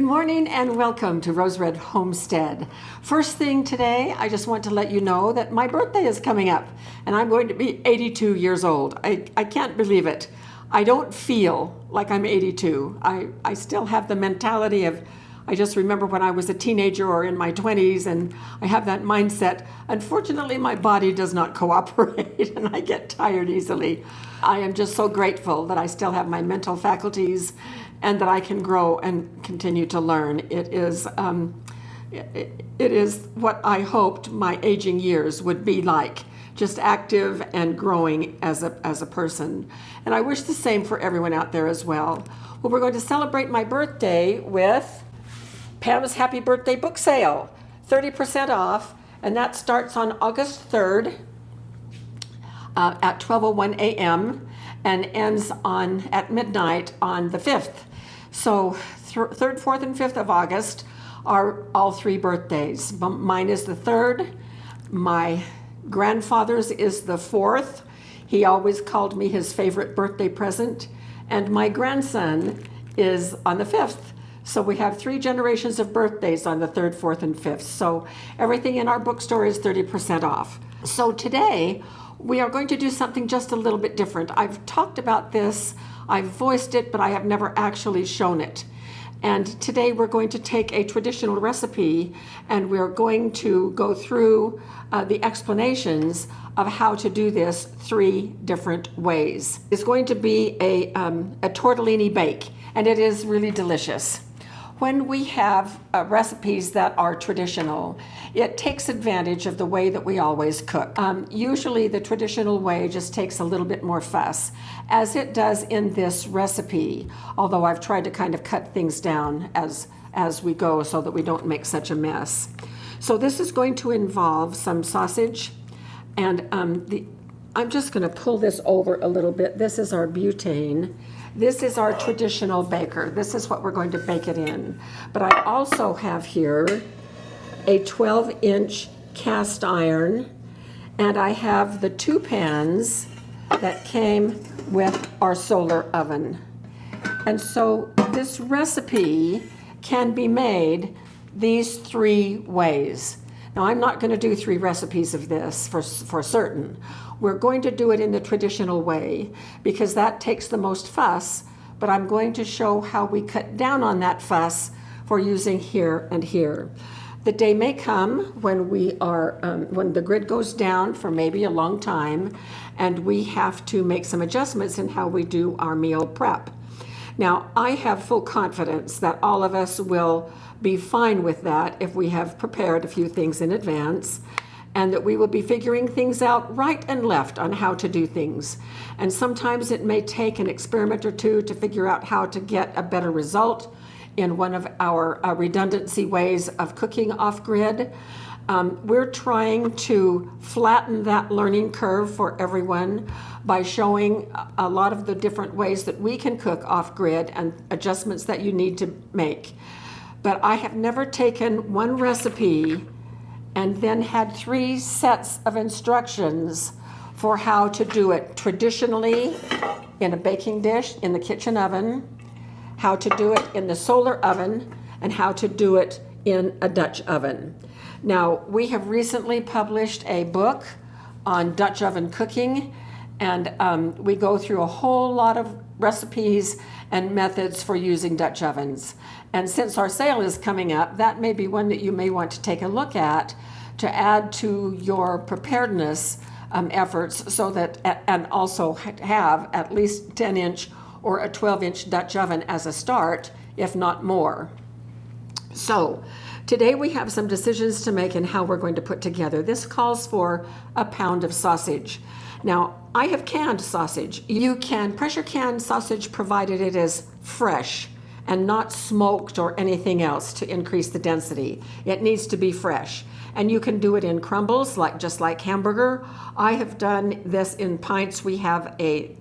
morning and welcome to Rose Red Homestead. First thing today, I just want to let you know that my birthday is coming up and I'm going to be 82 years old. I can't believe it. I don't feel like I'm 82. I still have the mentality of, I just remember when I was a teenager or in my 20s, and I have that mindset. Unfortunately, my body does not cooperate and I get tired easily. I am just so grateful that I still have my mental faculties and that I can grow and continue to learn. It is what I hoped my aging years would be like, just active and growing as a person. And I wish the same for everyone out there as well. Well, we're going to celebrate my birthday with Pam's Happy Birthday book sale, 30% off, and that starts on August 3rd at 12:01 a.m. and ends at midnight on the 5th. So 3rd, 4th, and 5th of August are all three birthdays. Mine is the 3rd. My grandfather's is the 4th. He always called me his favorite birthday present. And my grandson is on the 5th. So we have 3 generations of birthdays on the 3rd, 4th, and 5th. So everything in our bookstore is 30% off. So today, we are going to do something just a little bit different. I've talked about this, I've voiced it, but I have never actually shown it. And today we're going to take a traditional recipe and we're going to go through the explanations of how to do this 3 different ways. It's going to be a tortellini bake, and it is really delicious. When we have recipes that are traditional, it takes advantage of the way that we always cook. Usually the traditional way just takes a little bit more fuss, as it does in this recipe, although I've tried to kind of cut things down as we go so that we don't make such a mess. So this is going to involve some sausage, and I'm just going to pull this over a little bit. This is our butane. This is our traditional baker. This is what we're going to bake it in. But I also have here a 12-inch cast iron, and I have the 2 pans that came with our solar oven. And so this recipe can be made these 3 ways. Now, I'm not going to do 3 recipes of this for certain. We're going to do it in the traditional way because that takes the most fuss, but I'm going to show how we cut down on that fuss for using here and here. The day may come when when the grid goes down for maybe a long time and we have to make some adjustments in how we do our meal prep. Now, I have full confidence that all of us will be fine with that if we have prepared a few things in advance, and that we will be figuring things out right and left on how to do things. And sometimes it may take an experiment or 2 to figure out how to get a better result in one of our redundancy ways of cooking off-grid. We're trying to flatten that learning curve for everyone by showing a lot of the different ways that we can cook off-grid and adjustments that you need to make. But I have never taken one recipe and then had 3 sets of instructions for how to do it traditionally in a baking dish in the kitchen oven, how to do it in the solar oven, and how to do it in a Dutch oven. Now, we have recently published a book on Dutch oven cooking, and we go through a whole lot of recipes and methods for using Dutch ovens. And since our sale is coming up, that may be one that you may want to take a look at to add to your preparedness efforts, so that, and also have at least 10-inch or a 12-inch Dutch oven as a start, if not more. So today we have some decisions to make in how we're going to put together. This calls for a pound of sausage. Now, I have canned sausage. You can pressure can sausage provided it is fresh and not smoked or anything else to increase the density. It needs to be fresh. And you can do it in crumbles, just like hamburger. I have done this in pints. We have a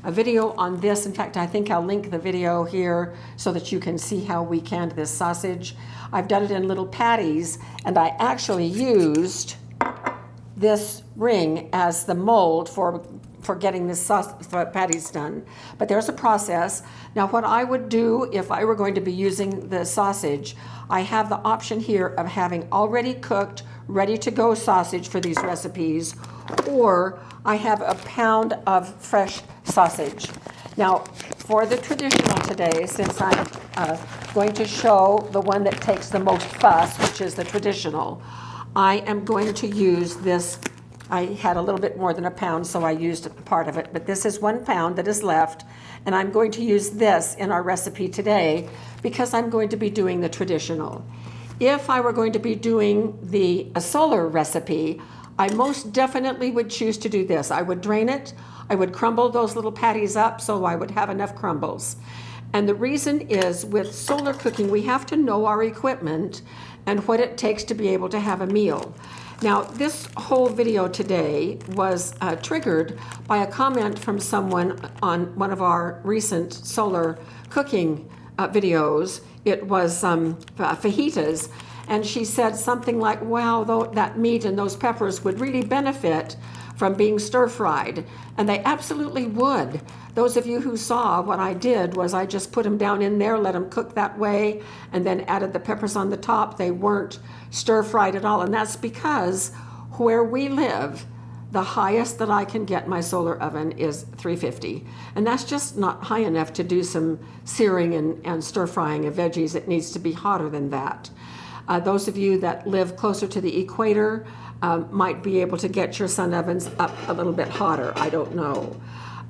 video on this. In fact, I think I'll link the video here so that you can see how we canned this sausage. I've done it in little patties, and I actually used this ring as the mold for for getting this patties done. But there's a process. Now what I would do if I were going to be using the sausage, I have the option here of having already cooked, ready to go sausage for these recipes, or I have a pound of fresh sausage. Now for the traditional today, since I'm going to show the one that takes the most fuss, which is the traditional, I am going to use this. I had a little bit more than a pound, so I used part of it, but this is 1 pound that is left, and I'm going to use this in our recipe today because I'm going to be doing the traditional. If I were going to be doing a solar recipe, I most definitely would choose to do this. I would drain it, I would crumble those little patties up so I would have enough crumbles. And the reason is, with solar cooking, we have to know our equipment and what it takes to be able to have a meal. Now, this whole video today was triggered by a comment from someone on one of our recent solar cooking videos. It was fajitas, and she said something like, wow, that meat and those peppers would really benefit from being stir-fried, and they absolutely would. Those of you who saw what I did was I just put them down in there, let them cook that way, and then added the peppers on the top. They weren't stir-fried at all, and that's because where we live, the highest that I can get my solar oven is 350, and that's just not high enough to do some searing and stir-frying of veggies. It needs to be hotter than that. Those of you that live closer to the equator might be able to get your sun ovens up a little bit hotter. I don't know.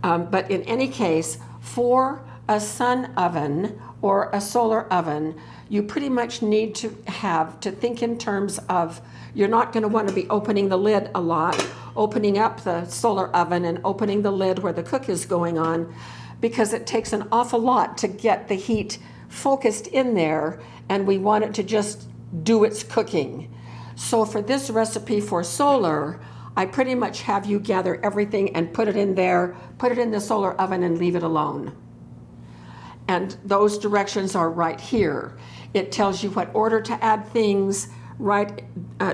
But in any case, for a sun oven or a solar oven, you pretty much need to think in terms of, you're not going to want to be opening the lid a lot, opening up the solar oven and opening the lid where the cook is going on, because it takes an awful lot to get the heat focused in there, and we want it to just do its cooking. So for this recipe for solar, I pretty much have you gather everything and put it in there, put it in the solar oven and leave it alone. And those directions are right here. It tells you what order to add things right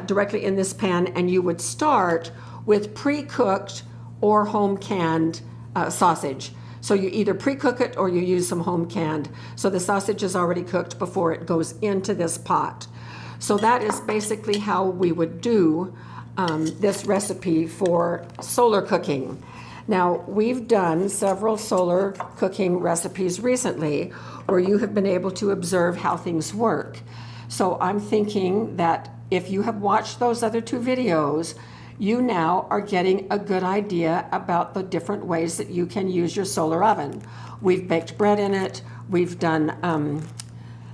directly in this pan, and you would start with pre-cooked or home-canned sausage. So you either pre-cook it or you use some home-canned. So the sausage is already cooked before it goes into this pot. So that is basically how we would do this recipe for solar cooking. Now, we've done several solar cooking recipes recently where you have been able to observe how things work. So I'm thinking that if you have watched those other 2 videos, you now are getting a good idea about the different ways that you can use your solar oven. We've baked bread in it. We've done,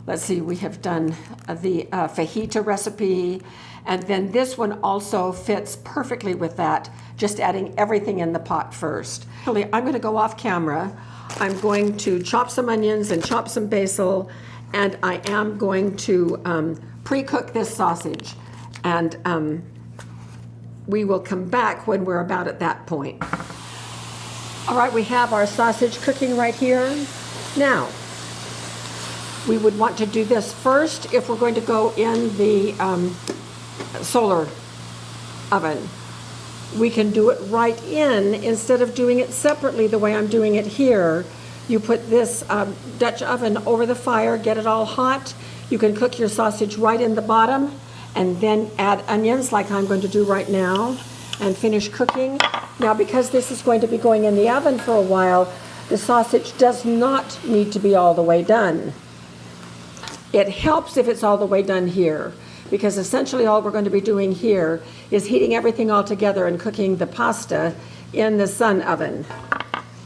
we have done the fajita recipe. And then this one also fits perfectly with that, just adding everything in the pot first. Actually, I'm going to go off camera. I'm going to chop some onions and chop some basil, and I am going to pre-cook this sausage. And we will come back when we're about at that point. All right, we have our sausage cooking right here. Now, we would want to do this first if we're going to go in the solar oven. We can do it right in instead of doing it separately the way I'm doing it here. You put this Dutch oven over the fire, get it all hot. You can cook your sausage right in the bottom and then add onions like I'm going to do right now and finish cooking. Now, because this is going to be going in the oven for a while, the sausage does not need to be all the way done. It helps if it's all the way done here, because essentially all we're going to be doing here is heating everything all together and cooking the pasta in the sun oven.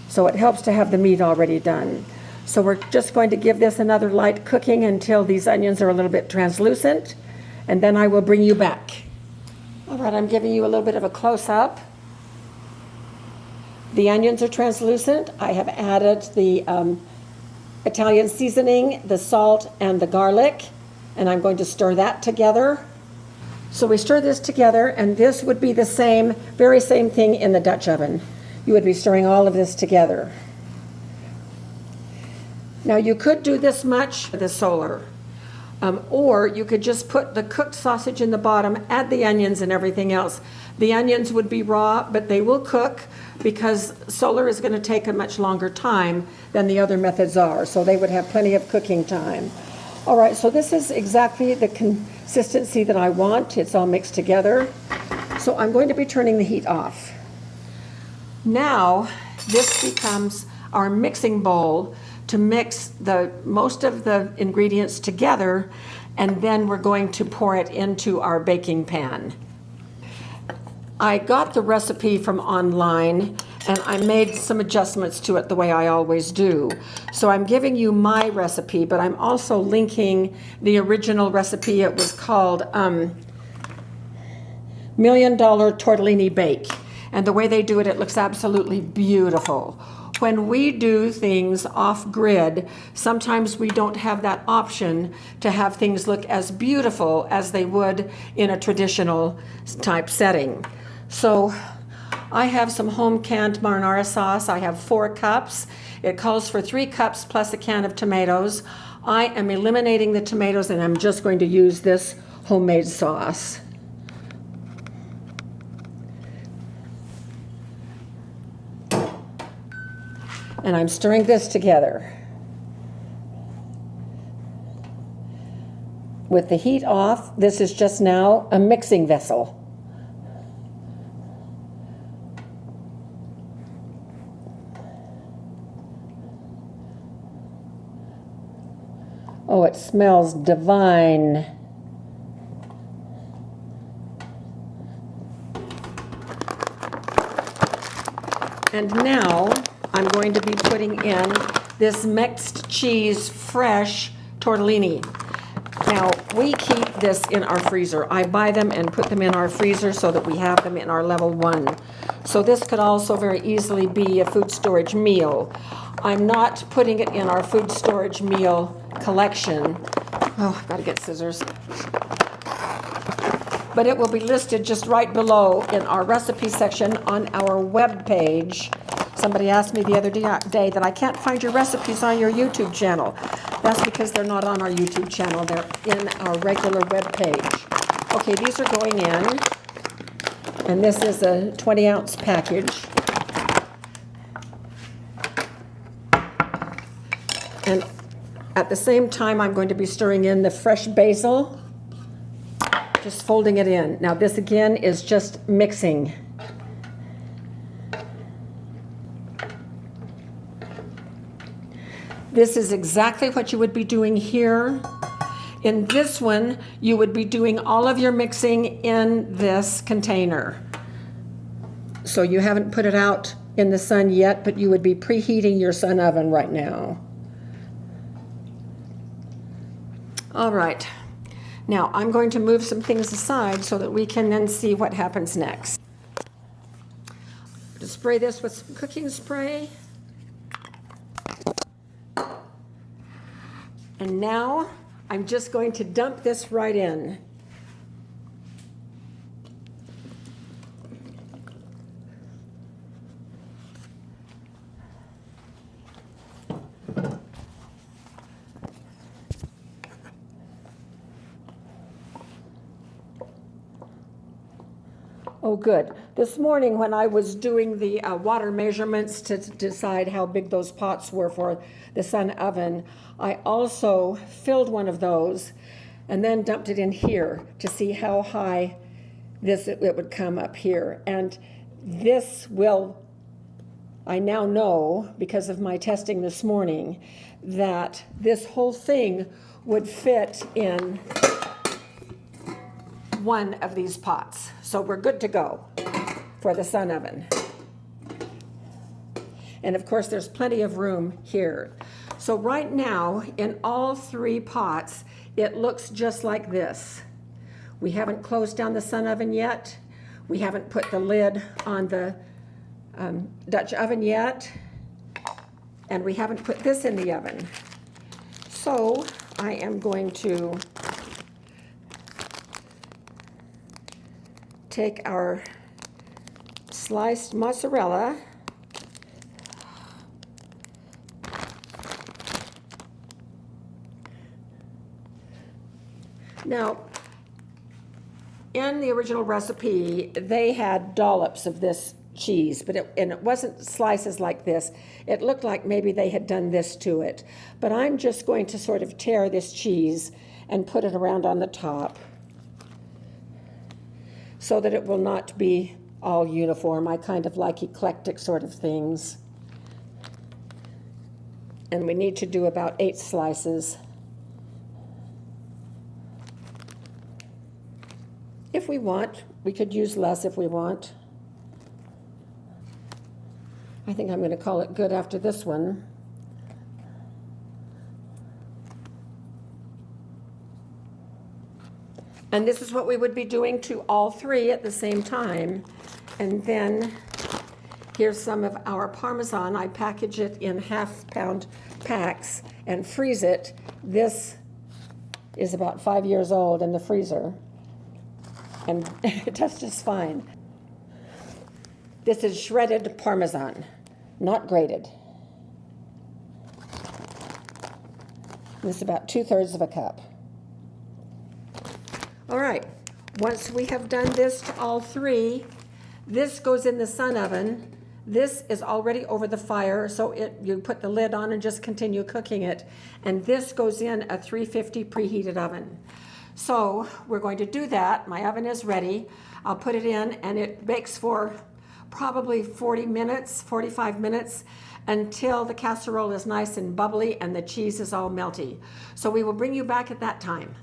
So it helps to have the meat already done. So we're just going to give this another light cooking until these onions are a little bit translucent, and then I will bring you back. All right, I'm giving you a little bit of a close-up. The onions are translucent. I have added the Italian seasoning, the salt, and the garlic, and I'm going to stir that together. So we stir this together, and this would be the same, very same thing in the Dutch oven. You would be stirring all of this together. Now, you could do this much with the solar, Or you could just put the cooked sausage in the bottom, add the onions and everything else. The onions would be raw, but they will cook because solar is going to take a much longer time than the other methods are. So they would have plenty of cooking time. All right, so this is exactly the consistency that I want. It's all mixed together. So I'm going to be turning the heat off. Now, this becomes our mixing bowl to mix most of the ingredients together, and then we're going to pour it into our baking pan. I got the recipe from online and I made some adjustments to it the way I always do. So I'm giving you my recipe, but I'm also linking the original recipe. It was called $1 Million Tortellini Bake. And the way they do it, it looks absolutely beautiful. When we do things off-grid, sometimes we don't have that option to have things look as beautiful as they would in a traditional type setting. So I have some home canned marinara sauce. I have 4 cups. It calls for 3 cups plus a can of tomatoes. I am eliminating the tomatoes and I'm just going to use this homemade sauce. And I'm stirring this together. With the heat off, this is just now a mixing vessel. Oh, it smells divine. And now I'm going to be putting in this mixed cheese fresh tortellini. Now, we keep this in our freezer. I buy them and put them in our freezer so that we have them in our level 1. So this could also very easily be a food storage meal. I'm not putting it in our food storage meal collection. Oh, I've got to get scissors. But it will be listed just right below in our recipe section on our web page. Somebody asked me the other day that I can't find your recipes on your YouTube channel. That's because they're not on our YouTube channel. They're in our regular web page. Okay, these are going in. And this is a 20-ounce package. And at the same time, I'm going to be stirring in the fresh basil, just folding it in. Now this again is just mixing. This is exactly what you would be doing here. In this one, you would be doing all of your mixing in this container. So you haven't put it out in the sun yet, but you would be preheating your sun oven right now. All right, now I'm going to move some things aside so that we can then see what happens next. To spray this with some cooking spray. And now I'm just going to dump this right in. Oh, good. This morning when I was doing the water measurements to decide how big those pots were for the sun oven, I also filled one of those and then dumped it in here to see how high it would come up here. And this will, I now know because of my testing this morning, that this whole thing would fit in one of these pots. So we're good to go for the sun oven. And of course, there's plenty of room here. So right now, in all 3 pots, it looks just like this. We haven't closed down the sun oven yet. We haven't put the lid on the Dutch oven yet. And we haven't put this in the oven. So I am going to take our sliced mozzarella Now, in the original recipe, they had dollops of this cheese, but it wasn't slices like this. It looked like maybe they had done this to it. But I'm just going to sort of tear this cheese and put it around on the top so that it will not be all uniform. I kind of like eclectic sort of things. And we need to do about 8 slices. If we want, we could use less if we want. I think I'm going to call it good after this one. And this is what we would be doing to all 3 at the same time. And then here's some of our Parmesan. I package it in half-pound packs and freeze it. This is about 5 years old in the freezer, and it does just fine. This is shredded Parmesan, not grated. This is about 2/3 of a cup. All right, once we have done this to all 3, this goes in the sun oven. This is already over the fire, so you put the lid on and just continue cooking it. And this goes in a 350 preheated oven. So we're going to do that. My oven is ready. I'll put it in, and it bakes for probably 40 minutes, 45 minutes, until the casserole is nice and bubbly and the cheese is all melty. So we will bring you back at that time.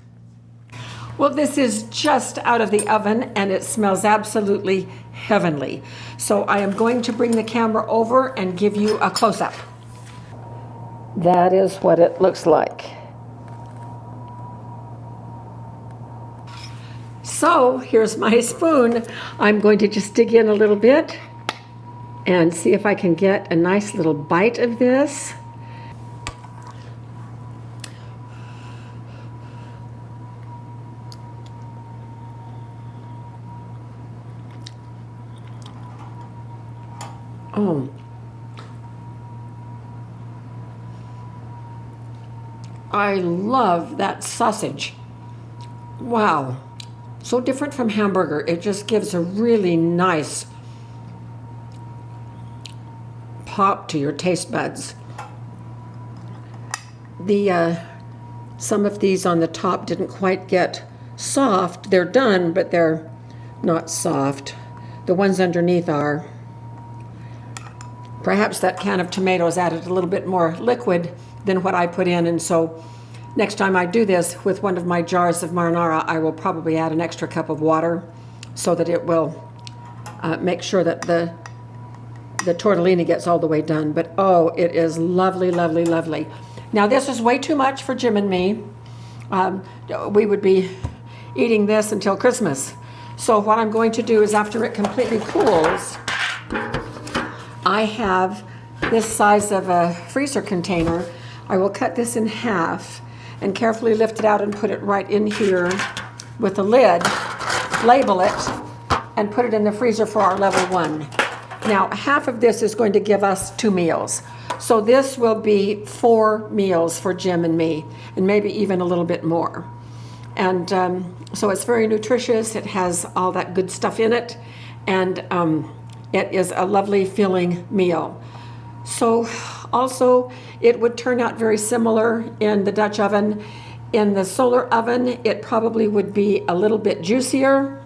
Well, this is just out of the oven, and it smells absolutely heavenly. So I am going to bring the camera over and give you a close-up. That is what it looks like. So here's my spoon. I'm going to just dig in a little bit and see if I can get a nice little bite of this. Oh, I love that sausage. Wow, so different from hamburger. It just gives a really nice pop to your taste buds. Some of these on the top didn't quite get soft. They're done, but they're not soft. The ones underneath are. Perhaps that can of tomatoes added a little bit more liquid than what I put in, and so next time I do this with one of my jars of marinara, I will probably add an extra cup of water so that it will make sure that the tortellini gets all the way done. But oh, it is lovely, lovely, lovely. Now this is way too much for Jim and me. We would be eating this until Christmas. So what I'm going to do is, after it completely cools, I have this size of a freezer container. I will cut this in half and carefully lift it out and put it right in here with a lid, label it, and put it in the freezer for our level 1. Now, half of this is going to give us 2 meals. So this will be 4 meals for Jim and me, and maybe even a little bit more. And so it's very nutritious. It has all that good stuff in it, and it is a lovely filling meal. So also, it would turn out very similar in the Dutch oven. In the solar oven, it probably would be a little bit juicier,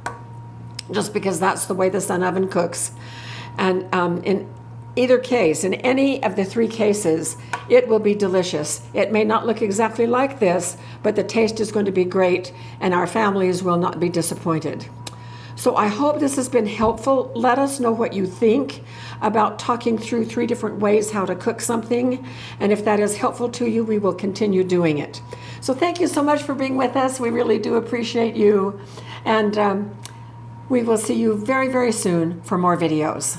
just because that's the way the sun oven cooks. And in either case, in any of the 3 cases, it will be delicious. It may not look exactly like this, but the taste is going to be great, and our families will not be disappointed. So I hope this has been helpful. Let us know what you think about talking through 3 different ways how to cook something. And if that is helpful to you, we will continue doing it. So thank you so much for being with us. We really do appreciate you. And we will see you very, very soon for more videos.